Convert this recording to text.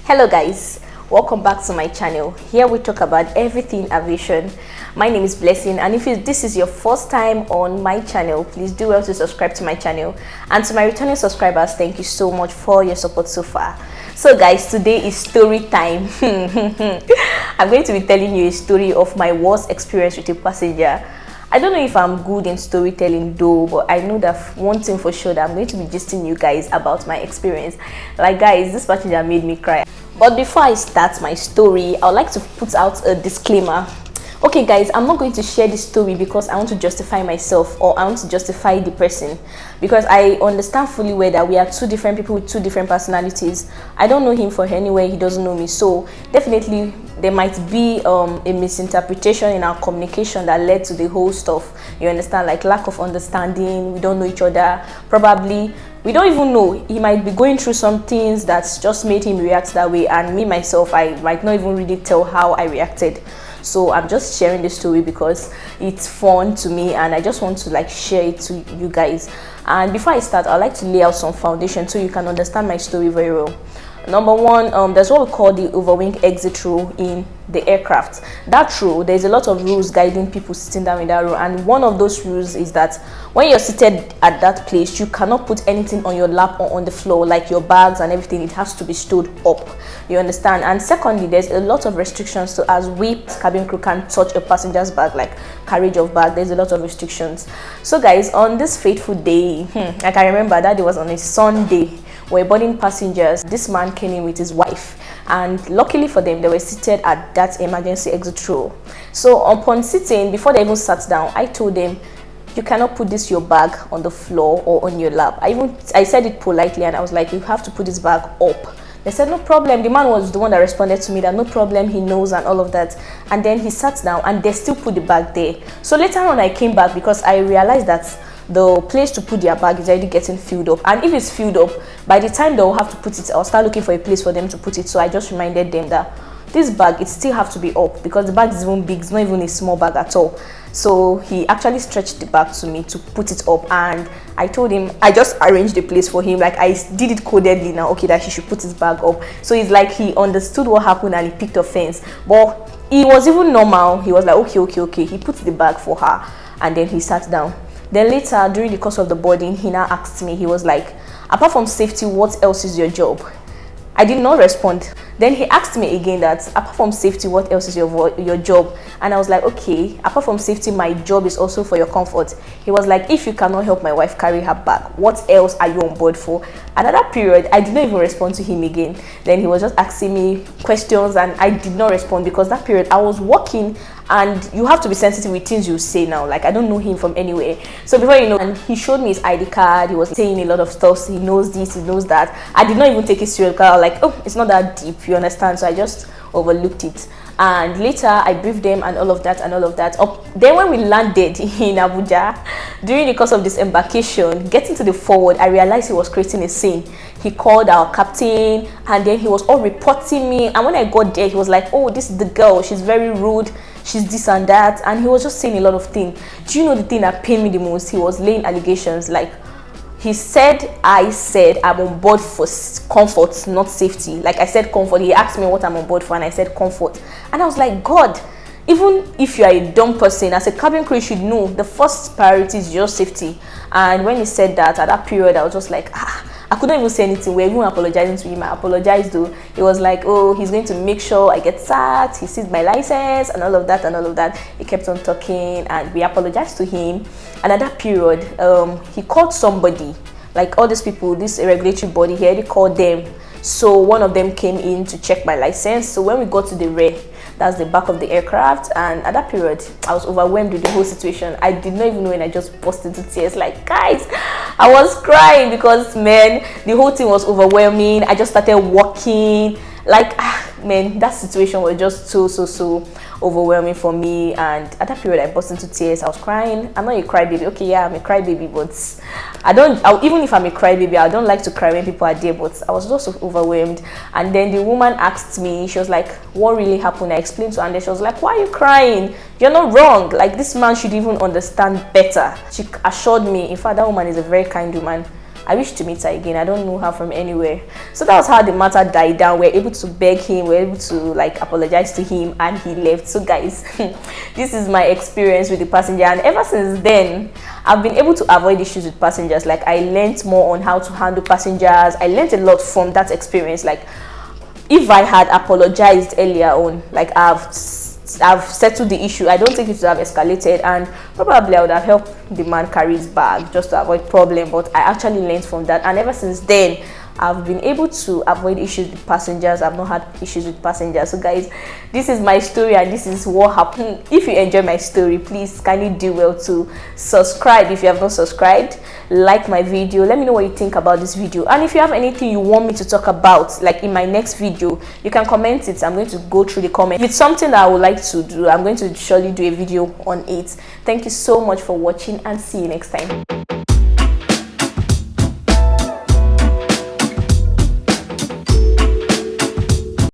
Hello guys, welcome back to my channel. Here we talk about everything aviation. My name is Blessing, and if this is your first time on my channel, please do well to subscribe to my channel. And to my returning subscribers, thank you so much for your support so far. So guys, today is story time. I'm going to be telling you a story of my worst experience with a passenger. I don't know if I'm good in storytelling though, but I know that one thing for sure, that I'm going to be gisting you guys about my experience. Like guys, this passenger made me cry. But before I start my story, I would like to put out a disclaimer. Okay guys, I'm not going to share this story because I want to justify myself or I want to justify the person, because I understand fully well that we are two different people with two different personalities. I don't know him for anywhere, he doesn't know me, so definitely there might be a misinterpretation in our communication that led to the whole stuff. You understand, like lack of understanding, we don't know each other, probably we don't even know. He might be going through some things that's just made him react that way, and me myself, I might not even really tell how I reacted. So I'm just sharing this story because it's fun to me and I just want to like share it to you guys. And before I start, I'd like to lay out some foundation so you can understand my story very well. Number one, there's what we call the overwing exit rule in the aircraft. That rule, there's a lot of rules guiding people sitting down in that row, and one of those rules is that when you're seated at that place, you cannot put anything on your lap or on the floor, like your bags and everything. It has to be stood up, you understand. And secondly, there's a lot of restrictions. So as we cabin crew can touch a passenger's bag, like carriage of bag, there's a lot of restrictions. So guys, on this fateful day, I can remember that it was on a Sunday. We're boarding passengers. This man came in with his wife, and luckily for them, they were seated at that emergency exit row. So upon sitting, before they even sat down, I told them, you cannot put your bag on the floor or on your lap. I said it politely, and I was like, you have to put this bag up. They said no problem. The man was the one that responded to me that no problem, he knows and all of that. And then he sat down and they still put the bag there. So later on I came back because I realized that the place to put their bag is already getting filled up, and if it's filled up, by the time they'll have to put it, I'll start looking for a place for them to put it. So I just reminded them that this bag, it still have to be up because the bag is even big, it's not even a small bag at all. So he actually stretched the bag to me to put it up, and I told him, I just arranged the place for him, like I did it codedly now, okay, that he should put his bag up. So it's like he understood what happened and he picked offense, but it was even normal. He was like, okay, he put the bag for her, and then he sat down. Then later, during the course of the boarding, he now asked me, he was like, apart from safety, what else is your job? I did not respond. Then he asked me again that apart from safety, what else is your job? And I was like, okay, apart from safety, my job is also for your comfort. He was like, if you cannot help my wife carry her bag, what else are you on board for? Another period, I did not even respond to him again. Then he was just asking me questions and I did not respond because that period I was working, and you have to be sensitive with things you say now. Like I don't know him from anywhere. So before you know, and he showed me his ID card. He was saying a lot of stuff. So he knows this, he knows that. I did not even take it serious because I was like, oh, it's not that deep, you understand? So I just overlooked it. And later I briefed them and all of that. Then when we landed in Abuja, during the course of this embarkation, getting to the forward, I realized he was creating a scene. He called our captain and then he was all reporting me, and when I got there, he was like, oh, this is the girl, she's very rude, she's this and that, and he was just saying a lot of things. Do you know the thing that pained me the most? He was laying allegations. Like he said, I said I'm on board for comfort, not safety. Like I said comfort. He asked me what I'm on board for and I said comfort. And I was like, God, even if you are a dumb person, as a cabin crew, you should know the first priority is your safety. And when he said that, at that period, I was just like, I couldn't even say anything. We were even apologizing to him. I apologized though. He was like, oh, he's going to make sure I get sat, he sees my license and all of that. He kept on talking and we apologized to him. And at that period, he called somebody, like all these people, this regulatory body here, he called them. So one of them came in to check my license. So when we got to the rear, that's the back of the aircraft, and at that period I was overwhelmed with the whole situation. I did not even know when I just burst into tears. Like guys, I was crying because man, the whole thing was overwhelming. I just started walking, like man, that situation was just so overwhelming for me. And at that period I burst into tears. I was crying. I'm not a crybaby. Okay, yeah, I'm a crybaby, but even if I'm a crybaby, I don't like to cry when people are there, but I was just overwhelmed. And then the woman asked me, she was like, what really happened? I explained to her, and then she was like, why are you crying? You're not wrong. Like this man should even understand better. She assured me. In fact, that woman is a very kind woman. I wish to meet her again. I don't know her from anywhere. So that was how the matter died down. We're able to beg him, we're able to like apologize to him, and he left. So guys, this is my experience with the passenger, and ever since then I've been able to avoid issues with passengers. Like I learned more on how to handle passengers. I learned a lot from that experience. Like if I had apologized earlier on, like I've settled the issue, I don't think it would have escalated, and probably I would have helped the man carry his bag just to avoid problem. But I actually learned from that, and ever since then I've been able to avoid issues with passengers. I've not had issues with passengers. So guys, this is my story, and this is what happened. If you enjoy my story, please kindly do well to subscribe if you have not subscribed. Like my video, let me know what you think about this video, and if you have anything you want me to talk about like in my next video, you can comment it. I'm going to go through the comments. If it's something that I would like to do, I'm going to surely do a video on it. Thank you so much for watching, and see you next time.